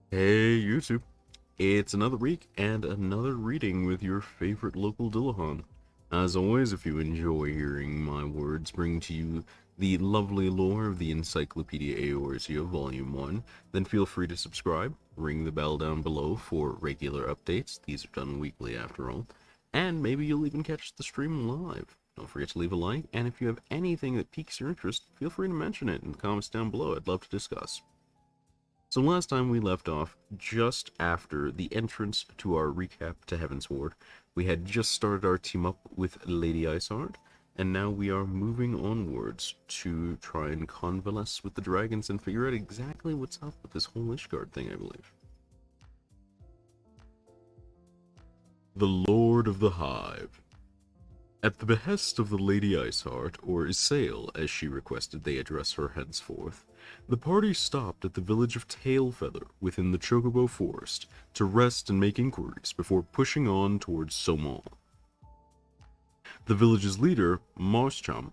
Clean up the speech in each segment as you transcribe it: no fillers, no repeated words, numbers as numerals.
Hey YouTube, it's another week and another reading with your favorite local Dullahan. As always, if you enjoy hearing my words bring to you the lovely lore of the Encyclopedia Eorzea Volume 1, then feel free to subscribe, ring the bell down below for regular updates, these are done weekly after all, and maybe you'll even catch the stream live. Don't forget to leave a like, and if you have anything that piques your interest, feel free to mention it in the comments down below, I'd love to discuss. So last time we left off, just after the entrance to our recap to Heavensward, we had just started our team up with Lady Iceheart, and now we are moving onwards to try and convalesce with the dragons and figure out exactly what's up with this whole Ishgard thing, I believe. The Lord of the Hive. At the behest of the Lady Iceheart, or Isail as she requested they address her henceforth, the party stopped at the village of Tailfeather within the Chocobo Forest to rest and make inquiries before pushing on towards Somal. The village's leader, Marscham,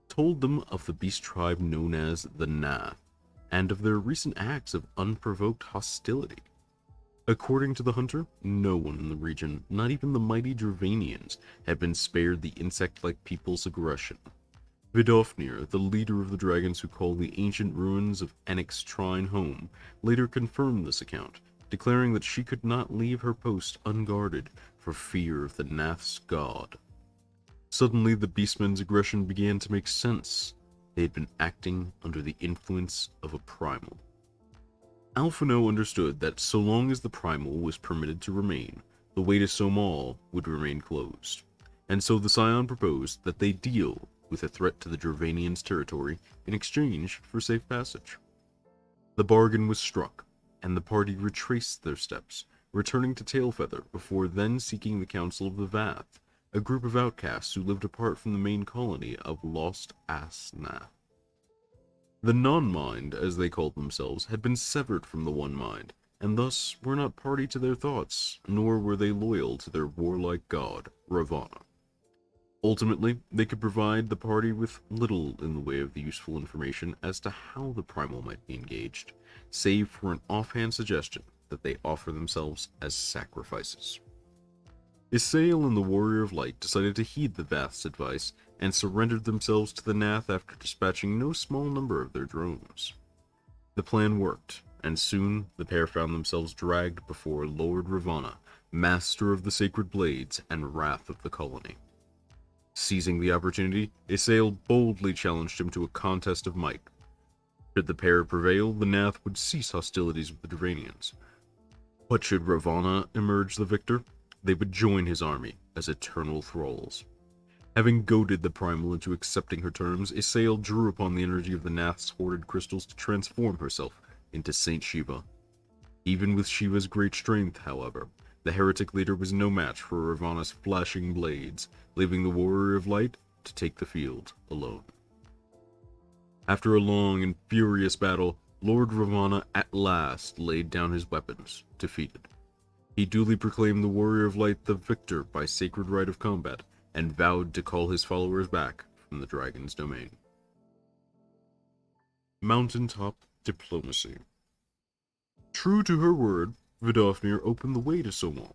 told them of the beast tribe known as the Nath, and of their recent acts of unprovoked hostility. According to the hunter, no one in the region, not even the mighty Dravanians, had been spared the insect-like people's aggression. Vidofnir, the leader of the dragons who call the ancient ruins of Enix Shrine home, later confirmed this account, declaring that she could not leave her post unguarded for fear of the Nath's god. Suddenly, the beastmen's aggression began to make sense. They had been acting under the influence of a primal. Alphino understood that so long as the primal was permitted to remain, the way to Somal would remain closed, and so the Scion proposed that they deal with a threat to the Dravanians' territory in exchange for safe passage. The bargain was struck, and the party retraced their steps, returning to Tailfeather before then seeking the counsel of the Vath, a group of outcasts who lived apart from the main colony of Lost Asnath. The non-mind, as they called themselves, had been severed from the one mind, and thus were not party to their thoughts, nor were they loyal to their warlike god, Ravana. Ultimately, they could provide the party with little in the way of useful information as to how the primal might be engaged, save for an offhand suggestion that they offer themselves as sacrifices. Isail and the Warrior of Light decided to heed the Vath's advice and surrendered themselves to the Nath after dispatching no small number of their drones. The plan worked, and soon the pair found themselves dragged before Lord Ravana, master of the sacred blades and wrath of the colony. Seizing the opportunity, Isail boldly challenged him to a contest of might. Should the pair prevail, the Nath would cease hostilities with the Dravanians. But should Ravana emerge the victor, they would join his army as eternal thralls. Having goaded the primal into accepting her terms, Isail drew upon the energy of the Nath's hoarded crystals to transform herself into Saint Shiva. Even with Shiva's great strength, however, the heretic leader was no match for Ravana's flashing blades, leaving the Warrior of Light to take the field alone. After a long and furious battle, Lord Ravana at last laid down his weapons, defeated. He duly proclaimed the Warrior of Light the victor by sacred rite of combat, and vowed to call his followers back from the dragon's domain. Mountaintop Diplomacy. True to her word, Vidofnir opened the way to Somal,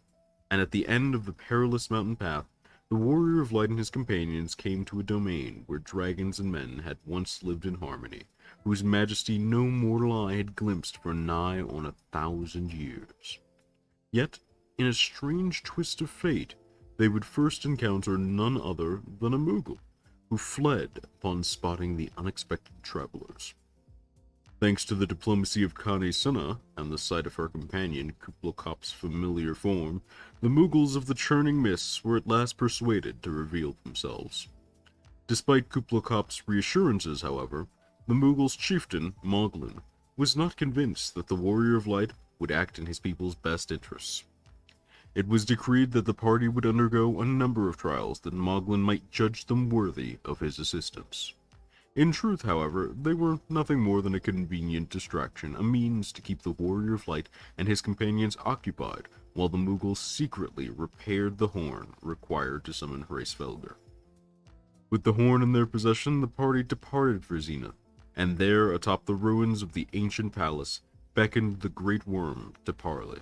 and at the end of the perilous mountain path, the Warrior of Light and his companions came to a domain where dragons and men had once lived in harmony, whose majesty no mortal eye had glimpsed for nigh on 1,000 years. Yet, in a strange twist of fate, they would first encounter none other than a Moogle, who fled upon spotting the unexpected travelers. Thanks to the diplomacy of Kane Sunna and the sight of her companion Kuplokop's familiar form, the Moogles of the Churning Mists were at last persuaded to reveal themselves. Despite Kuplokop's reassurances, however, the Moogles' chieftain, Moglin, was not convinced that the Warrior of Light would act in his people's best interests. It was decreed that the party would undergo a number of trials that Moglin might judge them worthy of his assistance. In truth, however, they were nothing more than a convenient distraction, a means to keep the Warrior of Light and his companions occupied while the Moogles secretly repaired the horn required to summon Hraesvelgr. With the horn in their possession, the party departed for Zenith, and there, atop the ruins of the ancient palace, beckoned the great worm to parley.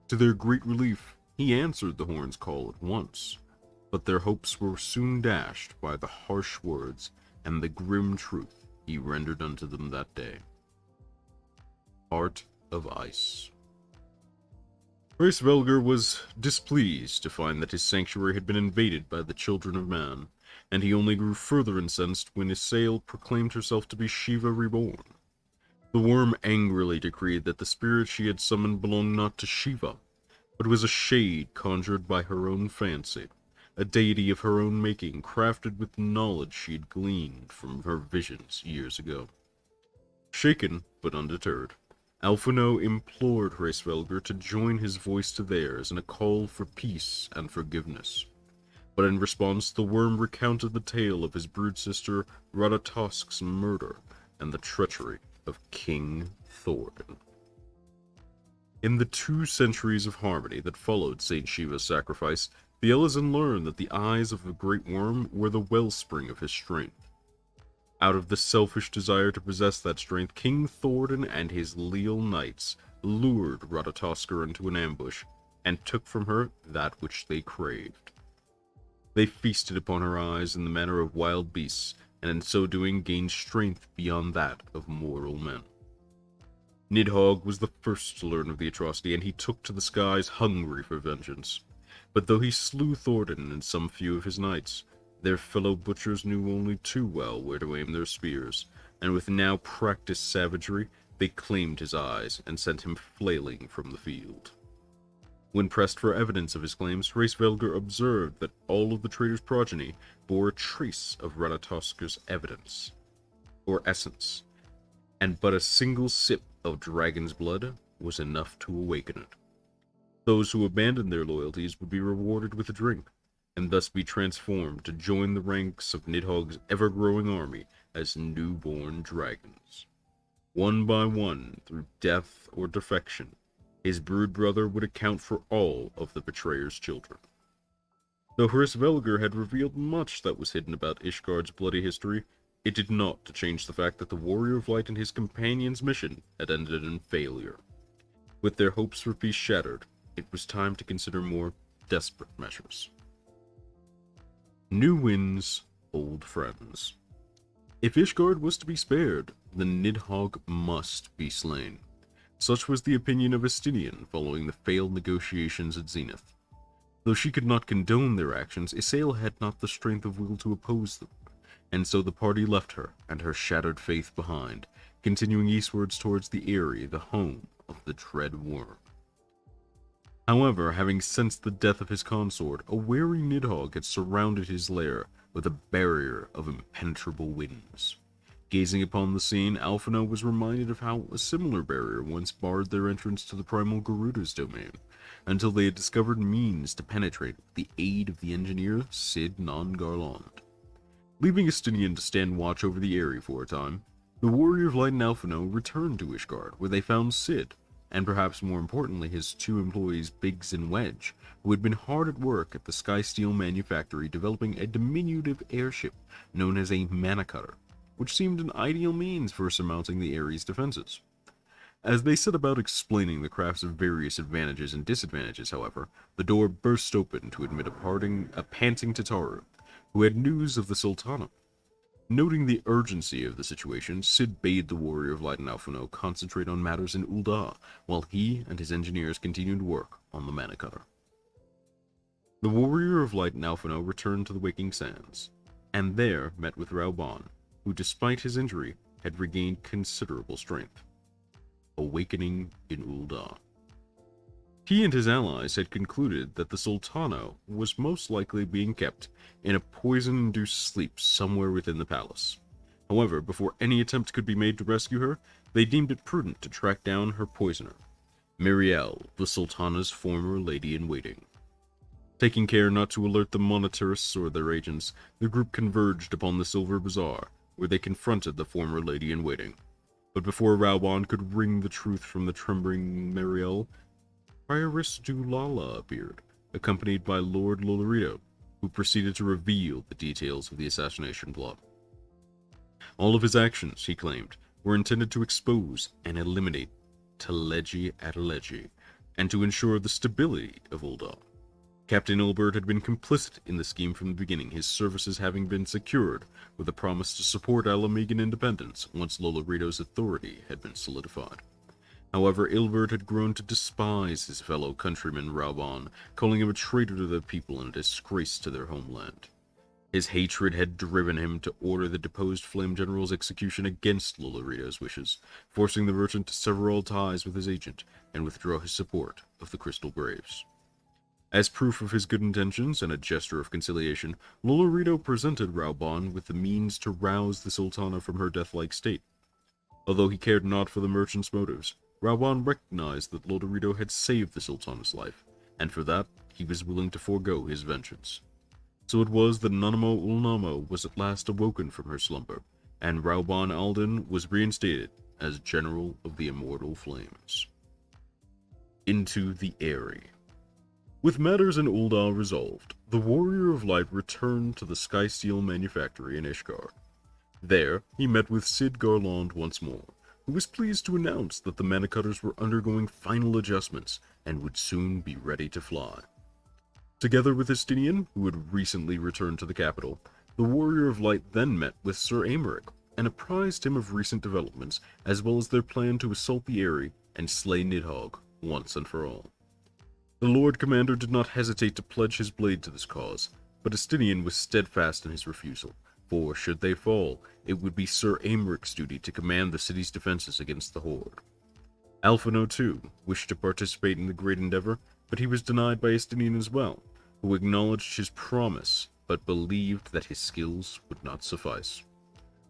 To their great relief, he answered the horn's call at once, but their hopes were soon dashed by the harsh words and the grim truth he rendered unto them that day. Heart of Ice. Hraesvelgr was displeased to find that his sanctuary had been invaded by the children of man, and he only grew further incensed when Eorzea proclaimed herself to be Shiva reborn. The worm angrily decreed that the spirit she had summoned belonged not to Shiva, but was a shade conjured by her own fancy, a deity of her own making, crafted with knowledge she had gleaned from her visions years ago. Shaken, but undeterred, Alphinaud implored Hraesvelgr to join his voice to theirs in a call for peace and forgiveness. But in response, the worm recounted the tale of his brood sister Ratatosk's murder and the treachery of King Thorin. In the 2 centuries of harmony that followed Saint Shiva's sacrifice, the Elezen learned that the eyes of the great worm were the wellspring of his strength. Out of the selfish desire to possess that strength, King Thorin and his leal knights lured Ratatoskr into an ambush and took from her that which they craved. They feasted upon her eyes in the manner of wild beasts, and in so doing gained strength beyond that of mortal men. Nidhogg was the first to learn of the atrocity, and he took to the skies hungry for vengeance. But though he slew Thorin and some few of his knights, their fellow butchers knew only too well where to aim their spears, and with now practiced savagery, they claimed his eyes and sent him flailing from the field. When pressed for evidence of his claims, Hraesvelgr observed that all of the traitor's progeny bore a trace of Ratatoskr's evidence, or essence, and but a single sip of dragon's blood was enough to awaken it. Those who abandoned their loyalties would be rewarded with a drink, and thus be transformed to join the ranks of Nidhogg's ever-growing army as newborn dragons. One by one, through death or defection, his brood brother would account for all of the betrayer's children. Though Hraesvelgr had revealed much that was hidden about Ishgard's bloody history, it did not to change the fact that the Warrior of Light and his companion's mission had ended in failure. With their hopes for peace shattered, it was time to consider more desperate measures. New winds, old friends. If Ishgard was to be spared, then Nidhogg must be slain. Such was the opinion of Estinian following the failed negotiations at Zenith. Though she could not condone their actions, Eorzea had not the strength of will to oppose them, and so the party left her and her shattered faith behind, continuing eastwards towards the Eyrie, the home of the dread worm. However, having sensed the death of his consort, a wary Nidhogg had surrounded his lair with a barrier of impenetrable winds. Gazing upon the scene, Alphinaud was reminded of how a similar barrier once barred their entrance to the primal Garuda's domain, until they had discovered means to penetrate with the aid of the engineer Cid Non-Garland. Leaving Estinian to stand watch over the Eyrie for a time, the Warrior of Light and Alphinaud returned to Ishgard, where they found Cid, and perhaps more importantly his 2 employees Biggs and Wedge, who had been hard at work at the Skysteel manufactory developing a diminutive airship known as a manicutter, which seemed an ideal means for surmounting the Eyrie's defenses. As they set about explaining the craft's various advantages and disadvantages, however, the door burst open to admit a panting Tataru, who had news of the Sultana. Noting the urgency of the situation, Cid bade the Warrior of Light and Alphinaud concentrate on matters in Ul'dah, while he and his engineers continued work on the manicutter. The Warrior of Light and Alphinaud returned to the Waking Sands, and there met with Rauban, who despite his injury had regained considerable strength. Awakening in Ul'dah. He and his allies had concluded that the Sultana was most likely being kept in a poison-induced sleep somewhere within the palace. However, before any attempt could be made to rescue her, they deemed it prudent to track down her poisoner, Miriel, the Sultana's former lady-in-waiting. Taking care not to alert the monetarists or their agents, the group converged upon the Silver Bazaar, where they confronted the former lady-in-waiting. But before Rauban could wring the truth from the trembling Miriel, Prioress Dulala appeared, accompanied by Lord Lolorito, who proceeded to reveal the details of the assassination plot. All of his actions, he claimed, were intended to expose and eliminate Teleji Adeleji, and to ensure the stability of Ul'dah. Captain Ilbert had been complicit in the scheme from the beginning, his services having been secured with a promise to support Alamegan independence once Lolorito's authority had been solidified. However, Ilbert had grown to despise his fellow countryman Rauban, calling him a traitor to their people and a disgrace to their homeland. His hatred had driven him to order the deposed Flame General's execution against Lolorito's wishes, forcing the merchant to sever all ties with his agent and withdraw his support of the Crystal Braves. As proof of his good intentions and a gesture of conciliation, Lolorito presented Rauban with the means to rouse the Sultana from her death-like state. Although he cared not for the merchant's motives, Rauban recognized that Lolorito had saved the Sultana's life, and for that he was willing to forego his vengeance. So it was that Nanamo Ulnamo was at last awoken from her slumber, and Rauban Alden was reinstated as General of the Immortal Flames. Into the Eyrie. With matters in Ul'dah resolved, the Warrior of Light returned to the Sky Steel Manufactory in Ishgard. There, he met with Cid Garland once more, who was pleased to announce that the Manicutters were undergoing final adjustments and would soon be ready to fly. Together with Estinian, who had recently returned to the capital, the Warrior of Light then met with Sir Aymeric and apprised him of recent developments, as well as their plan to assault the Eyrie and slay Nidhogg once and for all. The Lord Commander did not hesitate to pledge his blade to this cause, but Estinian was steadfast in his refusal, for should they fall, it would be Sir Aymeric's duty to command the city's defenses against the Horde. Alphino, too, wished to participate in the great endeavor, but he was denied by Estinian as well, who acknowledged his promise, but believed that his skills would not suffice.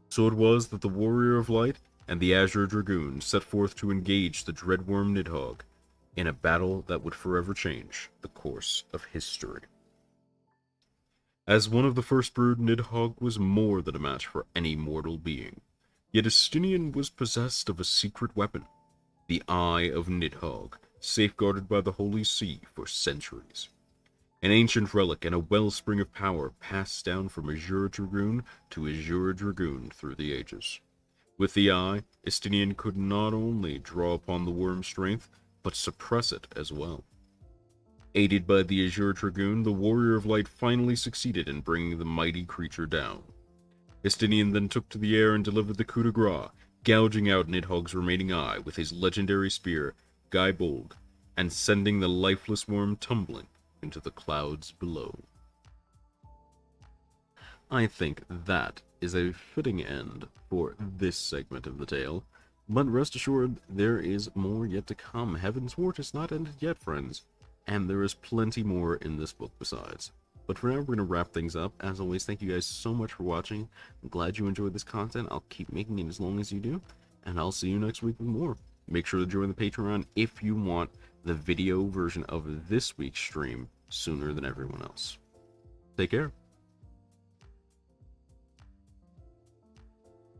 So it was that the Warrior of Light and the Azure Dragoon set forth to engage the Dreadworm Nidhogg in a battle that would forever change the course of history. As one of the first brood, Nidhogg was more than a match for any mortal being, yet Estinian was possessed of a secret weapon, the Eye of Nidhogg, safeguarded by the Holy See for centuries. An ancient relic and a wellspring of power passed down from Azure Dragoon to Azure Dragoon through the ages. With the Eye, Estinian could not only draw upon the worm's strength, but suppress it as well. Aided by the Azure Dragoon, the Warrior of Light finally succeeded in bringing the mighty creature down. Estinian then took to the air and delivered the coup de grace, gouging out Nidhogg's remaining eye with his legendary spear, Gaibold, and sending the lifeless worm tumbling into the clouds below. I think that is a fitting end for this segment of the tale, but rest assured there is more yet to come. Heaven's Wart is not ended yet, friends, and there is plenty more in this book besides. But for now, we're going to wrap things up. As always, thank you guys so much for watching. I'm glad you enjoyed this content. I'll keep making it as long as you do, and I'll see you next week with more. Make sure to join the Patreon if you want the video version of this week's stream sooner than everyone else. Take care.